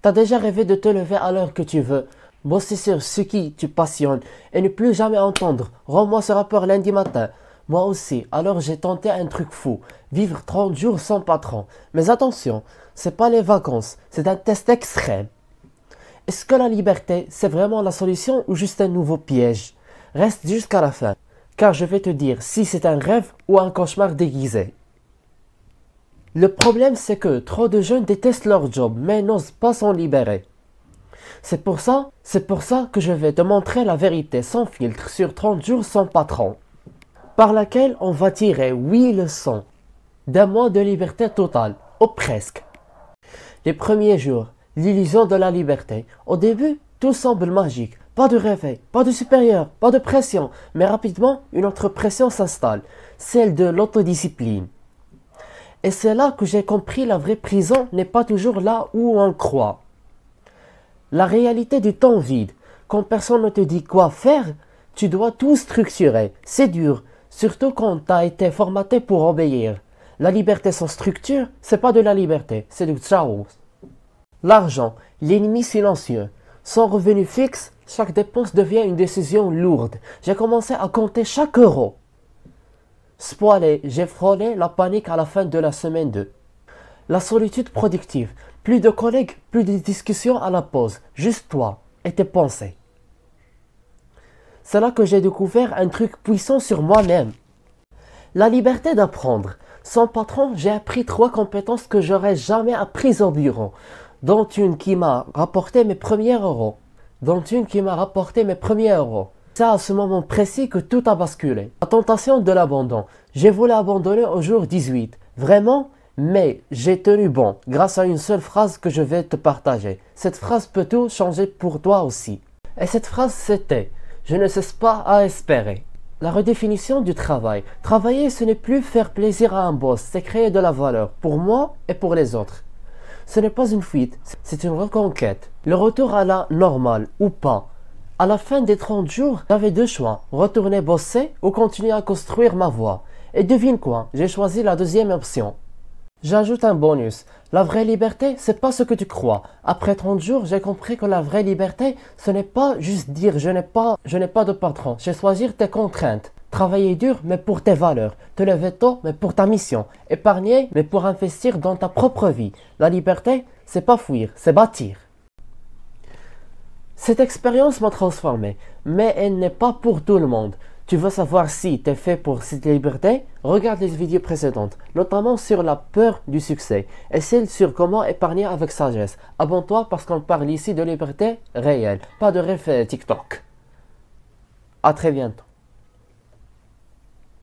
T'as déjà rêvé de te lever à l'heure que tu veux, bosser sur ce qui te passionne et ne plus jamais entendre « Rends-moi ce rapport lundi matin ». Moi aussi, alors j'ai tenté un truc fou, vivre 30 jours sans patron. Mais attention, c'est pas les vacances, c'est un test extrême. Est-ce que la liberté, c'est vraiment la solution ou juste un nouveau piège? Reste jusqu'à la fin, car je vais te dire si c'est un rêve ou un cauchemar déguisé. Le problème, c'est que trop de jeunes détestent leur job, mais n'osent pas s'en libérer. C'est pour ça que je vais te montrer la vérité sans filtre sur 30 jours sans patron, par laquelle on va tirer 8 leçons d'un mois de liberté totale, ou presque. Les premiers jours, l'illusion de la liberté. Au début, tout semble magique. Pas de réveil, pas de supérieur, pas de pression. Mais rapidement, une autre pression s'installe, celle de l'autodiscipline. Et c'est là que j'ai compris la vraie prison n'est pas toujours là où on croit. La réalité du temps vide. Quand personne ne te dit quoi faire, tu dois tout structurer. C'est dur, surtout quand tu as été formaté pour obéir. La liberté sans structure, c'est pas de la liberté, c'est du chaos. L'argent, l'ennemi silencieux. Sans revenu fixe, chaque dépense devient une décision lourde. J'ai commencé à compter chaque euro. Spoilé, j'ai frôlé la panique à la fin de la semaine 2. La solitude productive. Plus de collègues, plus de discussions à la pause. Juste toi et tes pensées. C'est là que j'ai découvert un truc puissant sur moi-même. La liberté d'apprendre. Sans patron, j'ai appris 3 compétences que j'aurais jamais apprises au bureau. Dont une qui m'a rapporté mes premiers euros. C'est à ce moment précis que tout a basculé. La tentation de l'abandon. J'ai voulu abandonner au jour 18. Vraiment, mais j'ai tenu bon grâce à une seule phrase que je vais te partager. Cette phrase peut tout changer pour toi aussi. Et cette phrase c'était « Je ne cesse pas à espérer ». La redéfinition du travail. Travailler, ce n'est plus faire plaisir à un boss, c'est créer de la valeur pour moi et pour les autres. Ce n'est pas une fuite, c'est une reconquête. Le retour à la normale ou pas. À la fin des 30 jours, j'avais 2 choix. Retourner bosser ou continuer à construire ma voie. Et devine quoi, j'ai choisi la deuxième option. J'ajoute un bonus. La vraie liberté, c'est pas ce que tu crois. Après 30 jours, j'ai compris que la vraie liberté, ce n'est pas juste dire je n'ai pas de patron. C'est choisir tes contraintes. Travailler dur, mais pour tes valeurs. Te lever tôt, mais pour ta mission. Épargner, mais pour investir dans ta propre vie. La liberté, c'est pas fuir, c'est bâtir. Cette expérience m'a transformé, mais elle n'est pas pour tout le monde. Tu veux savoir si tu es fait pour cette liberté? Regarde les vidéos précédentes, notamment sur la peur du succès et celle sur comment épargner avec sagesse. Abonne-toi parce qu'on parle ici de liberté réelle, pas de rêve TikTok. À très bientôt.